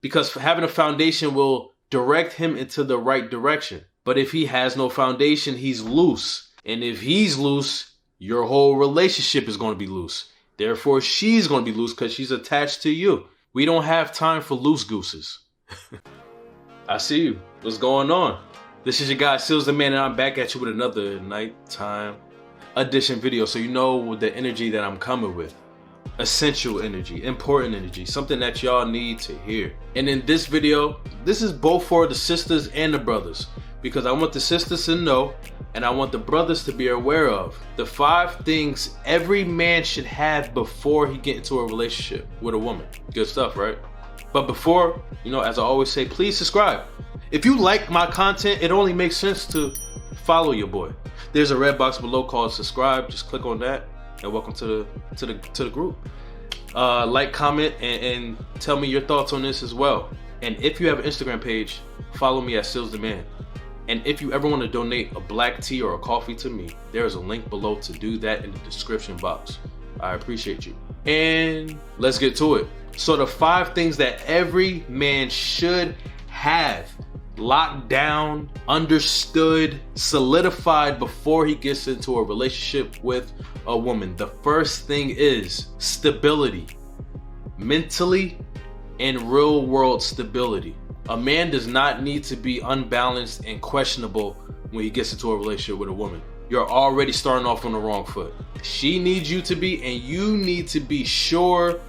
because having a foundation will direct him into the right direction. But if he has no foundation, he's loose. And if he's loose, your whole relationship is going to be loose. Therefore, she's going to be loose because she's attached to you. We don't have time for loose gooses. I see you. What's going on? This is your guy, Sills the Man, and I'm back at you with another nighttime edition video. So you know the energy that I'm coming with. Essential energy, important energy, something that y'all need to hear. And in this video, this is both for the sisters and the brothers, because I want the sisters to know and I want the brothers to be aware of the 5 things every man should have before he get into a relationship with a woman. Good stuff, right? But before, as I always say, please subscribe. If you like my content, it only makes sense to follow your boy. There's a red box below called subscribe. Just click on that, and welcome to the group. Like, comment, and tell me your thoughts on this as well. And if you have an Instagram page, follow me at Sills the Man. And if you ever want to donate a black tea or a coffee to me, there is a link below to do that in the description box. I appreciate you. And let's get to it. So the 5 things that every man should have locked down, understood, solidified before he gets into a relationship with a woman. The first thing is stability, mentally and real world stability. A man does not need to be unbalanced and questionable when he gets into a relationship with a woman. You're already starting off on the wrong foot. She needs you to be, and you need to be sure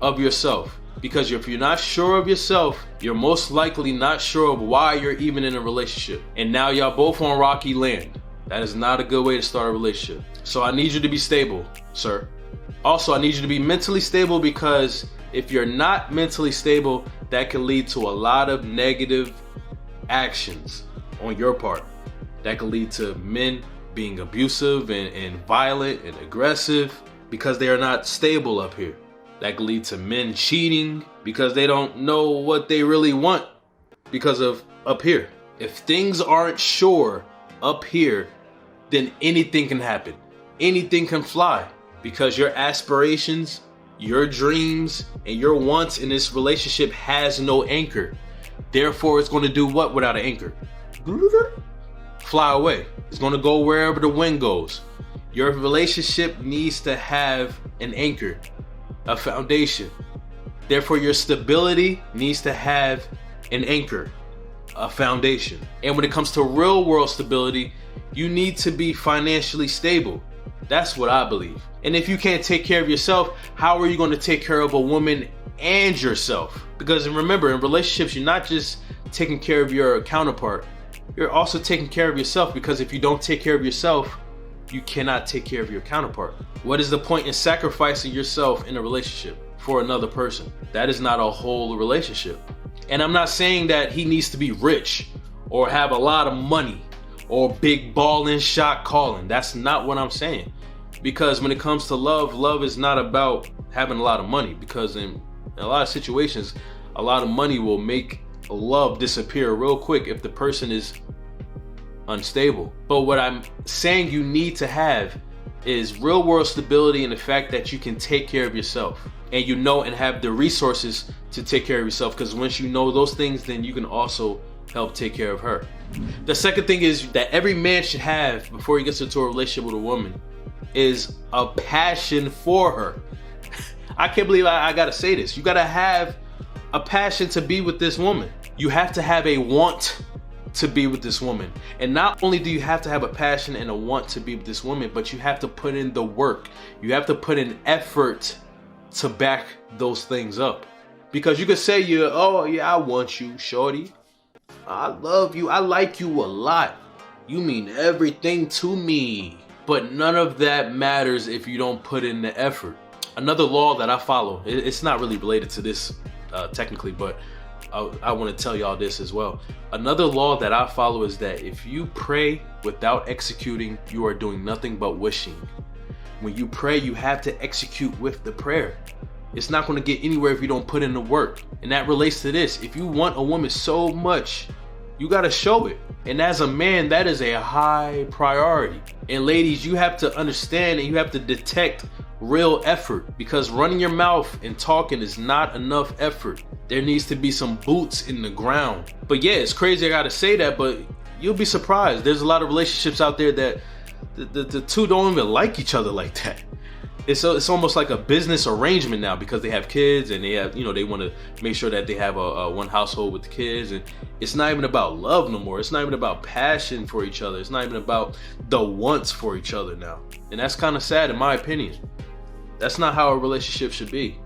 of yourself. Because if you're not sure of yourself, you're most likely not sure of why you're even in a relationship. And now y'all both on rocky land. That is not a good way to start a relationship. So I need you to be stable, sir. Also, I need you to be mentally stable, because if you're not mentally stable, that can lead to a lot of negative actions on your part. That can lead to men being abusive and violent and aggressive because they are not stable up here. That can lead to men cheating because they don't know what they really want because of up here. If things aren't sure up here, then anything can happen. Anything can fly, because your aspirations, your dreams, and your wants in this relationship has no anchor. Therefore, it's going to do what without an anchor? Fly away. It's going to go wherever the wind goes. Your relationship needs to have an anchor, a foundation. Therefore, your stability needs to have an anchor, a foundation. And when it comes to real world stability, you need to be financially stable. That's what I believe. And if you can't take care of yourself, how are you going to take care of a woman and yourself? Because remember, in relationships, you're not just taking care of your counterpart, you're also taking care of yourself, because if you don't take care of yourself, you cannot take care of your counterpart. What is the point in sacrificing yourself in a relationship for another person? That is not a whole relationship. And I'm not saying that he needs to be rich or have a lot of money or big ballin' shot calling. That's not what I'm saying. Because when it comes to love, love is not about having a lot of money, because in a lot of situations, a lot of money will make love disappear real quick if the person is unstable. But what I'm saying you need to have is real world stability, and the fact that you can take care of yourself, and and have the resources to take care of yourself. Because once you know those things, then you can also help take care of her. The second thing is that every man should have before he gets into a relationship with a woman is a passion for her. I can't believe I gotta say this. You gotta have a passion to be with this woman. You have to have a want to be with this woman. And not only do you have to have a passion and a want to be with this woman, but you have to put in the work. You have to put in effort to back those things up. Because you could say, oh yeah, I want you, shorty. I love you. I like you a lot. You mean everything to me. But none of that matters if you don't put in the effort. Another law that I follow, it's not really related to this technically, but I want to tell y'all this as well. Another law that I follow is that if you pray without executing, you are doing nothing but wishing. When you pray, you have to execute with the prayer. It's not going to get anywhere if you don't put in the work. And that relates to this. If you want a woman so much, you got to show it. And as a man, that is a high priority. And ladies, you have to understand and you have to detect real effort, because running your mouth and talking is not enough effort. There needs to be some boots in the ground. But yeah, it's crazy I gotta say that, but you'll be surprised. There's a lot of relationships out there that the two don't even like each other like that. It's almost like a business arrangement now, because they have kids and they have, they want to make sure that they have a one household with the kids, and it's not even about love no more. It's not even about passion for each other. It's not even about the wants for each other now. And that's kind of sad in my opinion. That's not how a relationship should be,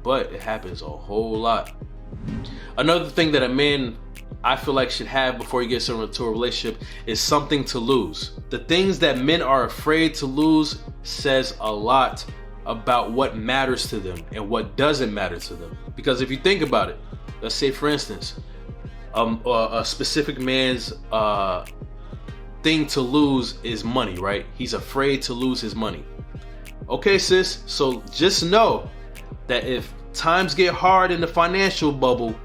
but it happens a whole lot. Another thing that a man, I feel like, should have before he gets into a relationship is something to lose. The things that men are afraid to lose says a lot about what matters to them and what doesn't matter to them. Because if you think about it, let's say for instance, a specific man's thing to lose is money, right? He's afraid to lose his money. Okay, sis, so just know that if times get hard in the financial bubble,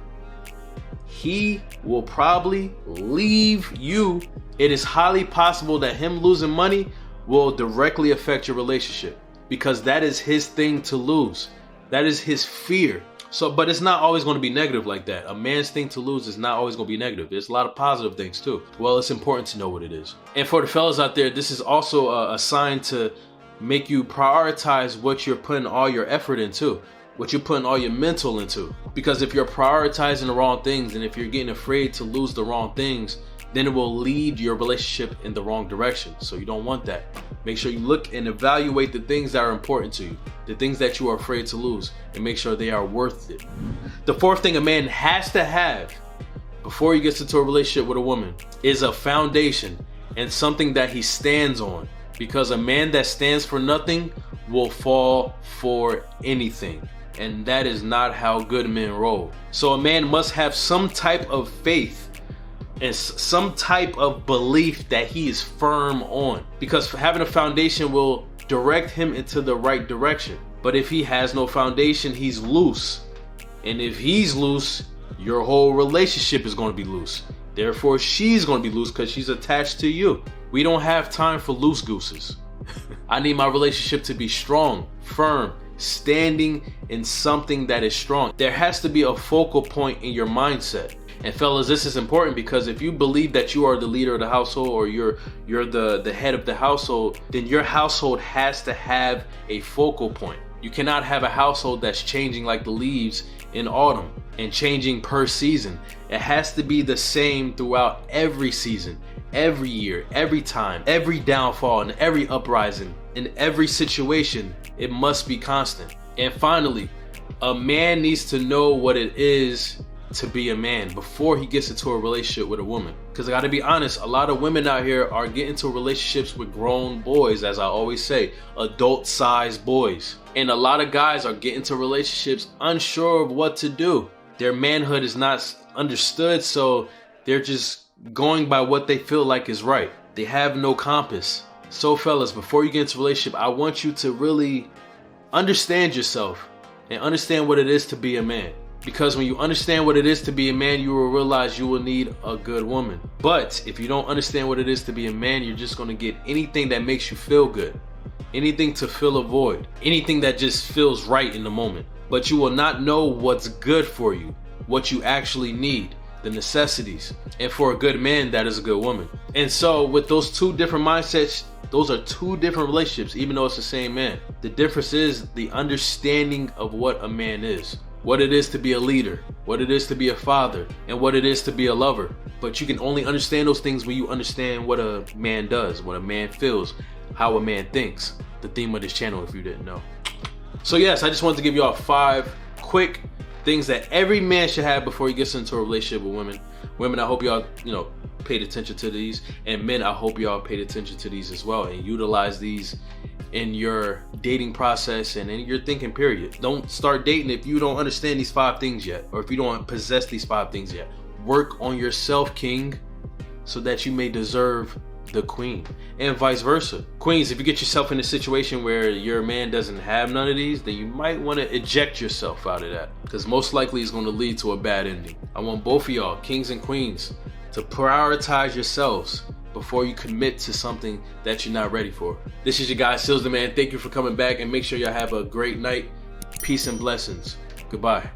he will probably leave you. It is highly possible that him losing money will directly affect your relationship, because that is his thing to lose. That is his fear. So, but it's not always going to be negative like that. A man's thing to lose is not always going to be negative. There's a lot of positive things too. Well, it's important to know what it is. And for the fellas out there, this is also a sign to make you prioritize what you're putting all your effort into, what you're putting all your mental into. Because if you're prioritizing the wrong things, and if you're getting afraid to lose the wrong things, then it will lead your relationship in the wrong direction. So you don't want that. Make sure you look and evaluate the things that are important to you, the things that you are afraid to lose, and make sure they are worth it. The fourth thing a man has to have before he gets into a relationship with a woman is a foundation and something that he stands on. Because a man that stands for nothing will fall for anything. And that is not how good men roll. So a man must have some type of faith and some type of belief that he is firm on. Because having a foundation will direct him into the right direction. But if he has no foundation, he's loose. And if he's loose, your whole relationship is going to be loose. Therefore, she's going to be loose because she's attached to you. We don't have time for loose gooses. I need my relationship to be strong, firm, standing in something that is strong. There has to be a focal point in your mindset. And fellas, this is important, because if you believe that you are the leader of the household, or you're the head of the household, then your household has to have a focal point. You cannot have a household that's changing like the leaves in autumn and changing per season. It has to be the same throughout every season, every year, every time, every downfall, and every uprising, in every situation. It must be constant. And finally, a man needs to know what it is to be a man before he gets into a relationship with a woman. Because I gotta be honest, a lot of women out here are getting into relationships with grown boys, as I always say, adult-sized boys. And a lot of guys are getting into relationships unsure of what to do. Their manhood is not understood, so they're just going by what they feel like is right. They have no compass. So fellas, before you get into a relationship, I want you to really understand yourself and understand what it is to be a man. Because when you understand what it is to be a man, you will realize you will need a good woman. But if you don't understand what it is to be a man, you're just going to get anything that makes you feel good, anything to fill a void, anything that just feels right in the moment. But you will not know what's good for you, what you actually need, the necessities. And for a good man, that is a good woman. And so with those two different mindsets, those are two different relationships, even though it's the same man. The difference is the understanding of what a man is. What it is to be a leader, what it is to be a father, and what it is to be a lover. But you can only understand those things when you understand what a man does, what a man feels, how a man thinks. The theme of this channel, if you didn't know. So yes, I just wanted to give y'all 5 quick things that every man should have before he gets into a relationship with women. Women, I hope y'all, paid attention to these. And men, I hope y'all paid attention to these as well and utilize these in your dating process and in your thinking period. Don't start dating if you don't understand these 5 things yet, or if you don't possess these 5 things yet. Work on yourself, king, so that you may deserve the queen, and vice versa. Queens, if you get yourself in a situation where your man doesn't have none of these, then you might want to eject yourself out of that, because most likely it's going to lead to a bad ending. I want both of y'all, kings and queens, to prioritize yourselves before you commit to something that you're not ready for. This is your guy, Sills the Man. Thank you for coming back, and make sure y'all have a great night. Peace and blessings. Goodbye.